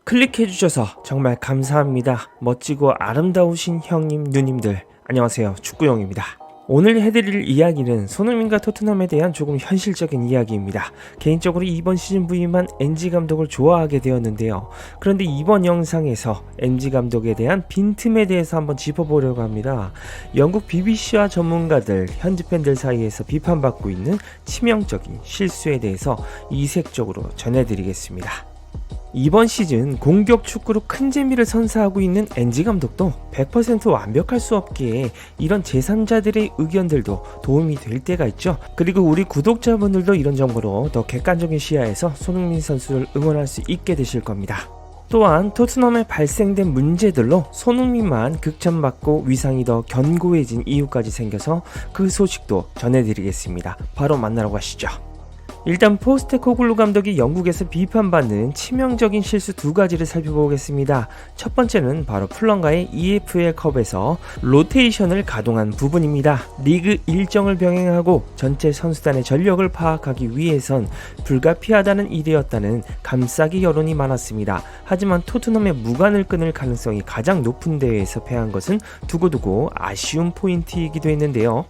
클릭해주셔서 정말 감사합니다. 멋지고 아름다우신 형님, 누님들. 안녕하세요. 축구용입니다. 오늘 해드릴 이야기는 손흥민과 토트넘에 대한 조금 현실적인 이야기입니다. 개인적으로 이번 시즌 부임한 엔지 감독을 좋아하게 되었는데요. 그런데 이번 영상에서 엔지 감독에 대한 빈틈에 대해서 한번 짚어보려고 합니다. 영국 BBC와 전문가들, 현지 팬들 사이에서 비판받고 있는 치명적인 실수에 대해서 이색적으로 전해드리겠습니다. 이번 시즌 공격 축구로 큰 재미를 선사하고 있는 엔지 감독도 100% 완벽할 수 없기에 이런 제3자들의 의견들도 도움이 될 때가 있죠. 그리고 우리 구독자분들도 이런 정보로 더 객관적인 시야에서 손흥민 선수를 응원할 수 있게 되실 겁니다. 또한 토트넘에 발생된 문제들로 손흥민만 극찬받고 위상이 더 견고해진 이유까지 생겨서 그 소식도 전해드리겠습니다. 바로 만나러 가시죠. 일단 포스테코글루 감독이 영국에서 비판받는 치명적인 실수 두 가지를 살펴보겠습니다. 첫 번째는 바로 풀럼과의 EFL컵에서 로테이션을 가동한 부분입니다. 리그 일정을 병행하고 전체 선수단의 전력을 파악하기 위해선 불가피하다는 일이었다는 감싸기 여론이 많았습니다. 하지만 토트넘의 무관을 끊을 가능성이 가장 높은 대회에서 패한 것은 두고두고 아쉬운 포인트이기도 했는데요.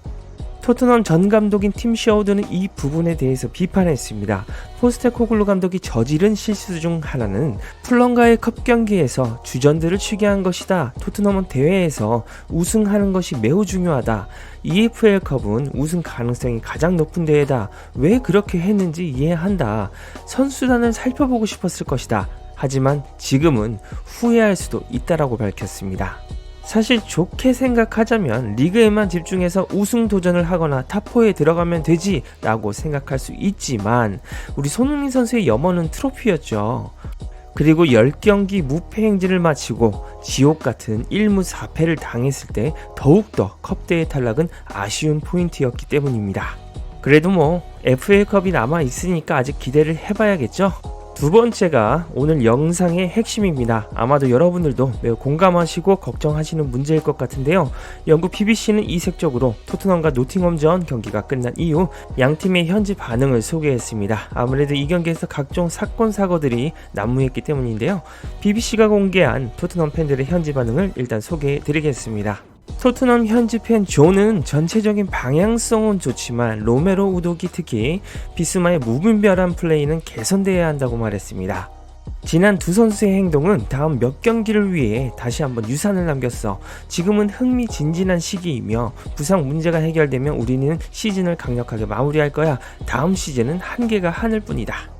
토트넘 전 감독인 팀 셔우드는 이 부분에 대해서 비판했습니다. 포스테코글루 감독이 저지른 실수 중 하나는 풀럼과의 컵 경기에서 주전들을 쉬게 한 것이다. 토트넘은 대회에서 우승하는 것이 매우 중요하다. EFL컵은 우승 가능성이 가장 높은 대회다. 왜 그렇게 했는지 이해한다. 선수단을 살펴보고 싶었을 것이다. 하지만 지금은 후회할 수도 있다라고 밝혔습니다. 사실 좋게 생각하자면 리그에만 집중해서 우승 도전을 하거나 탑4에 들어가면 되지 라고 생각할 수 있지만 우리 손흥민 선수의 염원은 트로피였죠. 그리고 10경기 무패 행진을 마치고 지옥같은 1무 4패를 당했을 때 더욱더 컵대회 탈락은 아쉬운 포인트였기 때문입니다. 그래도 FA컵이 남아있으니까 아직 기대를 해봐야겠죠? 두 번째가 오늘 영상의 핵심입니다. 아마도 여러분들도 매우 공감하시고 걱정하시는 문제일 것 같은데요. 영국 BBC는 이색적으로 토트넘과 노팅엄전 경기가 끝난 이후 양팀의 현지 반응을 소개했습니다. 아무래도 이 경기에서 각종 사건 사고들이 난무했기 때문인데요. BBC가 공개한 토트넘 팬들의 현지 반응을 일단 소개해 드리겠습니다. 토트넘 현지 팬 존은 전체적인 방향성은 좋지만 로메로 우독이 특히 비스마의 무분별한 플레이는 개선되어야 한다고 말했습니다. 지난 두 선수의 행동은 다음 몇 경기를 위해 다시 한번 유산을 남겼어. 지금은 흥미진진한 시기이며 부상 문제가 해결되면 우리는 시즌을 강력하게 마무리할 거야. 다음 시즌은 한계가 하늘 뿐이다.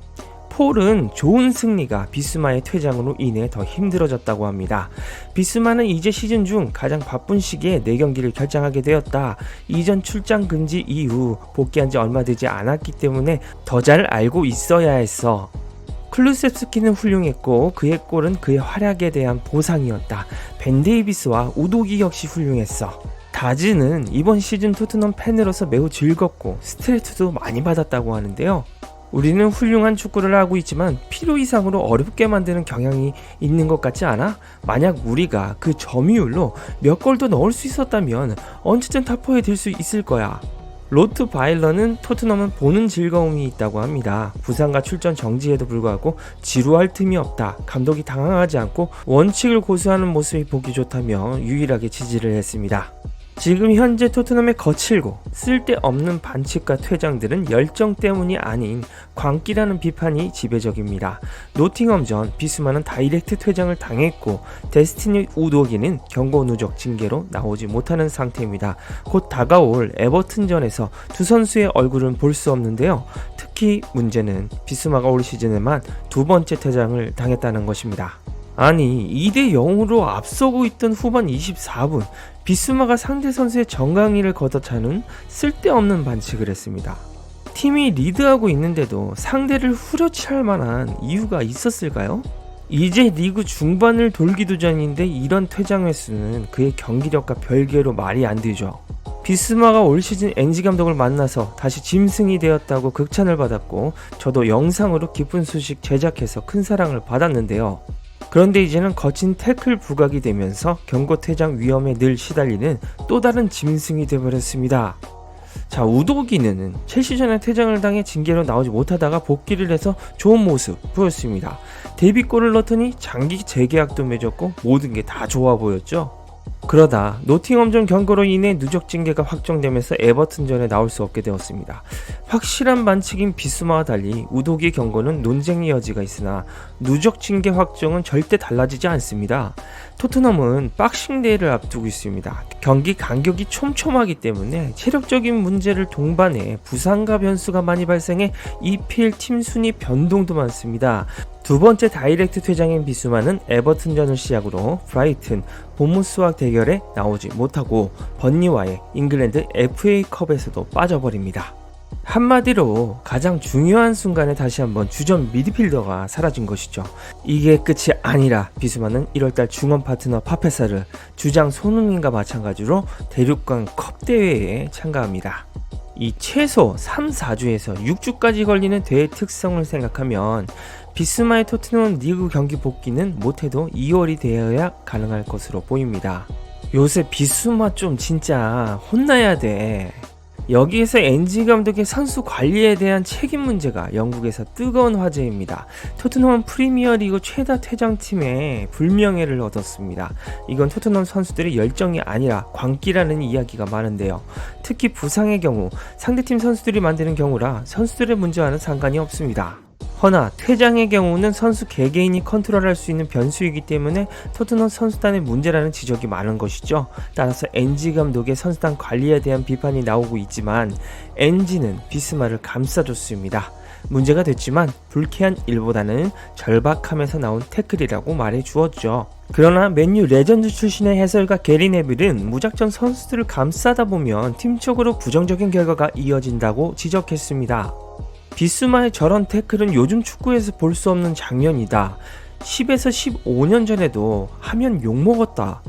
폴은 좋은 승리가 비스마의 퇴장으로 인해 더 힘들어졌다고 합니다. 비스마는 이제 시즌 중 가장 바쁜 시기에 4경기를 결장하게 되었다. 이전 출장 금지 이후 복귀한 지 얼마 되지 않았기 때문에 더 잘 알고 있어야 했어. 클루셉스키는 훌륭했고 그의 골은 그의 활약에 대한 보상이었다. 벤 데이비스와 우도기 역시 훌륭했어. 다즈는 이번 시즌 토트넘 팬으로서 매우 즐겁고 스트레스도 많이 받았다고 하는데요. 우리는 훌륭한 축구를 하고 있지만 필요 이상으로 어렵게 만드는 경향이 있는 것 같지 않아? 만약 우리가 그 점유율로 몇 골도 넣을 수 있었다면 언제든 탑4에 들 수 있을 거야. 로트 바일러는 토트넘은 보는 즐거움이 있다고 합니다. 부상과 출전 정지에도 불구하고 지루할 틈이 없다. 감독이 당황하지 않고 원칙을 고수하는 모습이 보기 좋다며 유일하게 지지를 했습니다. 지금 현재 토트넘의 거칠고 쓸데없는 반칙과 퇴장들은 열정 때문이 아닌 광기라는 비판이 지배적입니다. 노팅엄전 비스마는 다이렉트 퇴장을 당했고 데스티니 우도기는 경고 누적 징계로 나오지 못하는 상태입니다. 곧 다가올 에버튼전에서 두 선수의 얼굴은 볼 수 없는데요. 특히 문제는 비스마가 올 시즌에만 두 번째 퇴장을 당했다는 것입니다. 아니 2대 0으로 앞서고 있던 후반 24분 비스마가 상대 선수의 정강이를 걷어차는 쓸데없는 반칙을 했습니다. 팀이 리드하고 있는데도 상대를 후려치 할 만한 이유가 있었을까요? 이제 리그 중반을 돌기도 전인데 이런 퇴장 횟수는 그의 경기력과 별개로 말이 안 되죠. 비스마가 올 시즌 엔지 감독을 만나서 다시 짐승이 되었다고 극찬을 받았고 저도 영상으로 기쁜 소식 제작해서 큰 사랑을 받았는데요. 그런데 이제는 거친 태클 부각이 되면서 경고 퇴장 위험에 늘 시달리는 또 다른 짐승이 되어버렸습니다. 자, 우도기는 첼시전에 퇴장을 당해 징계로 나오지 못하다가 복귀를 해서 좋은 모습 보였습니다. 데뷔골을 넣더니 장기 재계약도 맺었고 모든 게 다 좋아 보였죠. 그러다 노팅엄전 경고로 인해 누적 징계가 확정되면서 에버튼전에 나올 수 없게 되었습니다. 확실한 반칙인 비수마와 달리 우도기의 경고는 논쟁의 여지가 있으나 누적 징계 확정은 절대 달라지지 않습니다. 토트넘은 박싱데이를 앞두고 있습니다. 경기 간격이 촘촘하기 때문에 체력적인 문제를 동반해 부상과 변수가 많이 발생해 EPL 팀 순위 변동도 많습니다. 두 번째 다이렉트 퇴장인 비수마는 에버튼전을 시작으로 브라이튼, 보문스와 대결에 나오지 못하고 번니와의 잉글랜드 FA컵에서도 빠져버립니다. 한마디로 가장 중요한 순간에 다시 한번 주전 미드필더가 사라진 것이죠. 이게 끝이 아니라 비수마는 1월달 중원 파트너 파페사르, 주장 손흥민과 마찬가지로 대륙간 컵 대회에 참가합니다. 이 최소 3, 4주에서 6주까지 걸리는 대회 특성을 생각하면 비스마의 토트넘 리그 경기 복귀는 못해도 2월이 되어야 가능할 것으로 보입니다. 요새 비스마 좀 진짜 혼나야 돼. 여기에서 엔지 감독의 선수 관리에 대한 책임 문제가 영국에서 뜨거운 화제입니다. 토트넘은 프리미어리그 최다 퇴장팀에 불명예를 얻었습니다. 이건 토트넘 선수들의 열정이 아니라 광기라는 이야기가 많은데요. 특히 부상의 경우 상대팀 선수들이 만드는 경우라 선수들의 문제와는 상관이 없습니다. 허나 퇴장의 경우는 선수 개개인이 컨트롤할 수 있는 변수이기 때문에 토트넘 선수단의 문제라는 지적이 많은 것이죠. 따라서 엔지 감독의 선수단 관리에 대한 비판이 나오고 있지만 엔지는 비스마를 감싸줬습니다. 문제가 됐지만 불쾌한 일보다는 절박함에서 나온 태클이라고 말해 주었죠. 그러나 맨유 레전드 출신의 해설가 게리 네빌은 무작정 선수들을 감싸다 보면 팀적으로 부정적인 결과가 이어진다고 지적했습니다. 비스마의 저런 태클은 요즘 축구에서 볼 수 없는 장면이다. 10에서 15년 전에도 하면 욕먹었다.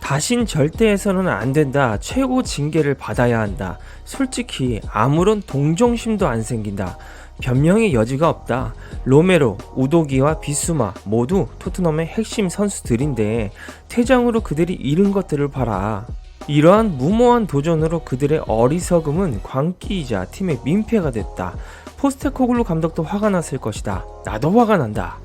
다신 절대 해서는 안 된다. 최고 징계를 받아야 한다. 솔직히 아무런 동정심도 안 생긴다. 변명의 여지가 없다. 로메로, 우도기와 비스마 모두 토트넘의 핵심 선수들인데 퇴장으로 그들이 잃은 것들을 봐라. 이러한 무모한 도전으로 그들의 어리석음은 광기이자 팀의 민폐가 됐다. 포스테코글루 감독도 화가 났을 것이다. 나도 화가 난다.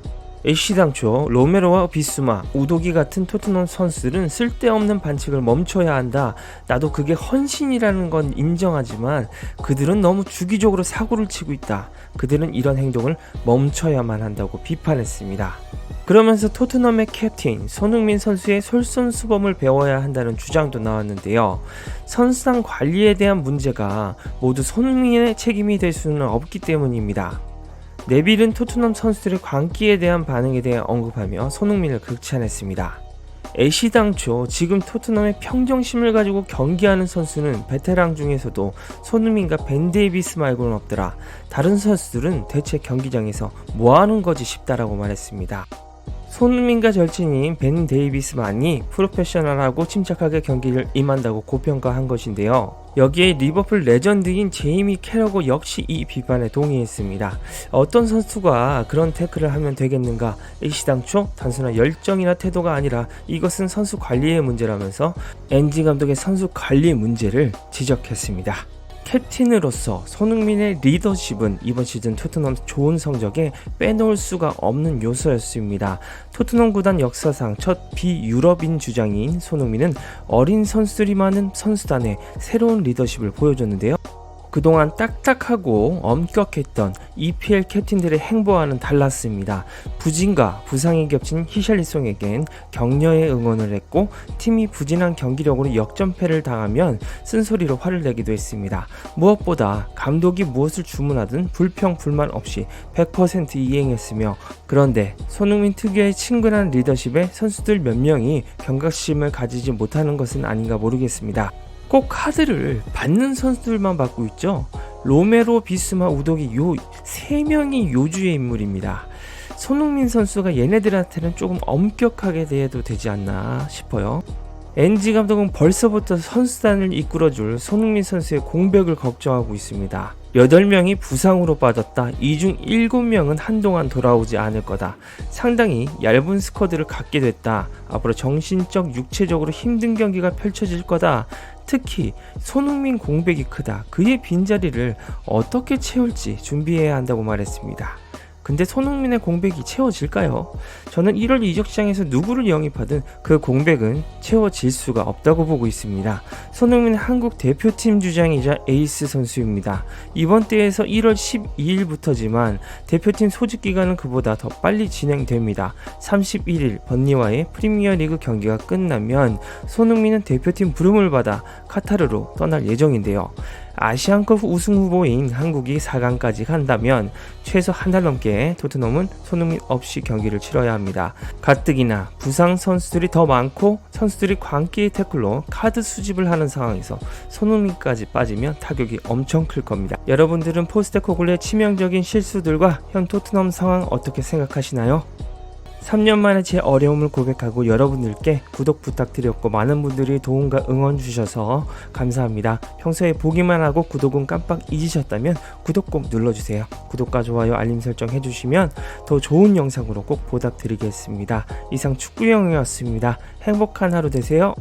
애시당초 로메로와 비스마, 우도기 같은 토트넘 선수들은 쓸데없는 반칙을 멈춰야 한다. 나도 그게 헌신이라는 건 인정하지만 그들은 너무 주기적으로 사고를 치고 있다. 그들은 이런 행동을 멈춰야만 한다고 비판했습니다. 그러면서 토트넘의 캡틴 손흥민 선수의 솔선수범을 배워야 한다는 주장도 나왔는데요. 선수단 관리에 대한 문제가 모두 손흥민의 책임이 될 수는 없기 때문입니다. 네빌은 토트넘 선수들의 광기에 대한 반응에 대해 언급하며 손흥민을 극찬했습니다. 애시당초 지금 토트넘의 평정심을 가지고 경기하는 선수는 베테랑 중에서도 손흥민과 벤 데이비스 말고는 없더라. 다른 선수들은 대체 경기장에서 뭐하는 거지 싶다라고 말했습니다. 손흥민과 절친인 벤 데이비스만이 프로페셔널하고 침착하게 경기를 임한다고 고평가한 것인데요. 여기에 리버풀 레전드인 제이미 캐러거 역시 이 비판에 동의했습니다. 어떤 선수가 그런 태클을 하면 되겠는가? 일시당초 단순한 열정이나 태도가 아니라 이것은 선수 관리의 문제라면서 엔지 감독의 선수 관리 문제를 지적했습니다. 캡틴으로서 손흥민의 리더십은 이번 시즌 토트넘 좋은 성적에 빼놓을 수가 없는 요소였습니다. 토트넘 구단 역사상 첫 비유럽인 주장인 손흥민은 어린 선수들이 많은 선수단에 새로운 리더십을 보여줬는데요. 그동안 딱딱하고 엄격했던 EPL 캡틴들의 행보와는 달랐습니다. 부진과 부상이 겹친 히샬리송에겐 격려의 응원을 했고 팀이 부진한 경기력으로 역전패를 당하면 쓴소리로 화를 내기도 했습니다. 무엇보다 감독이 무엇을 주문하든 불평 불만 없이 100% 이행했으며 그런데 손흥민 특유의 친근한 리더십에 선수들 몇 명이 경각심을 가지지 못하는 것은 아닌가 모르겠습니다. 꼭 카드를 받는 선수들만 받고 있죠. 로메로, 비스마, 우도기 요 3명이 요주의 인물입니다. 손흥민 선수가 얘네들한테는 조금 엄격하게 대해도 되지 않나 싶어요. 엔지 감독은 벌써부터 선수단을 이끌어줄 손흥민 선수의 공백을 걱정하고 있습니다. 8명이 부상으로 빠졌다. 이 중 7명은 한동안 돌아오지 않을 거다. 상당히 얇은 스쿼드를 갖게 됐다. 앞으로 정신적, 육체적으로 힘든 경기가 펼쳐질 거다. 특히 손흥민 공백이 크다. 그의 빈자리를 어떻게 채울지 준비해야 한다고 말했습니다. 근데 손흥민의 공백이 채워질까요? 저는 1월 이적 시장에서 누구를 영입하든 그 공백은 채워질 수가 없다고 보고 있습니다. 손흥민은 한국 대표팀 주장이자 에이스 선수입니다. 이번 대회에서 1월 12일부터지만 대표팀 소집 기간은 그보다 더 빨리 진행됩니다. 31일 번니와의 프리미어리그 경기가 끝나면 손흥민은 대표팀 부름을 받아 카타르로 떠날 예정인데요. 아시안컵 우승 후보인 한국이 4강까지 간다면 최소 한 달 넘게 토트넘은 손흥민 없이 경기를 치러야 합니다. 가뜩이나 부상 선수들이 더 많고 선수들이 광기의 태클로 카드 수집을 하는 상황에서 손흥민까지 빠지면 타격이 엄청 클 겁니다. 여러분들은 포스테코글루의 치명적인 실수들과 현 토트넘 상황 어떻게 생각하시나요? 3년 만에 제 어려움을 고백하고 여러분들께 구독 부탁드렸고 많은 분들이 도움과 응원 주셔서 감사합니다. 평소에 보기만 하고 구독은 깜빡 잊으셨다면 구독 꼭 눌러주세요. 구독과 좋아요 알림 설정 해주시면 더 좋은 영상으로 꼭 보답드리겠습니다. 이상 축구형이었습니다. 행복한 하루 되세요.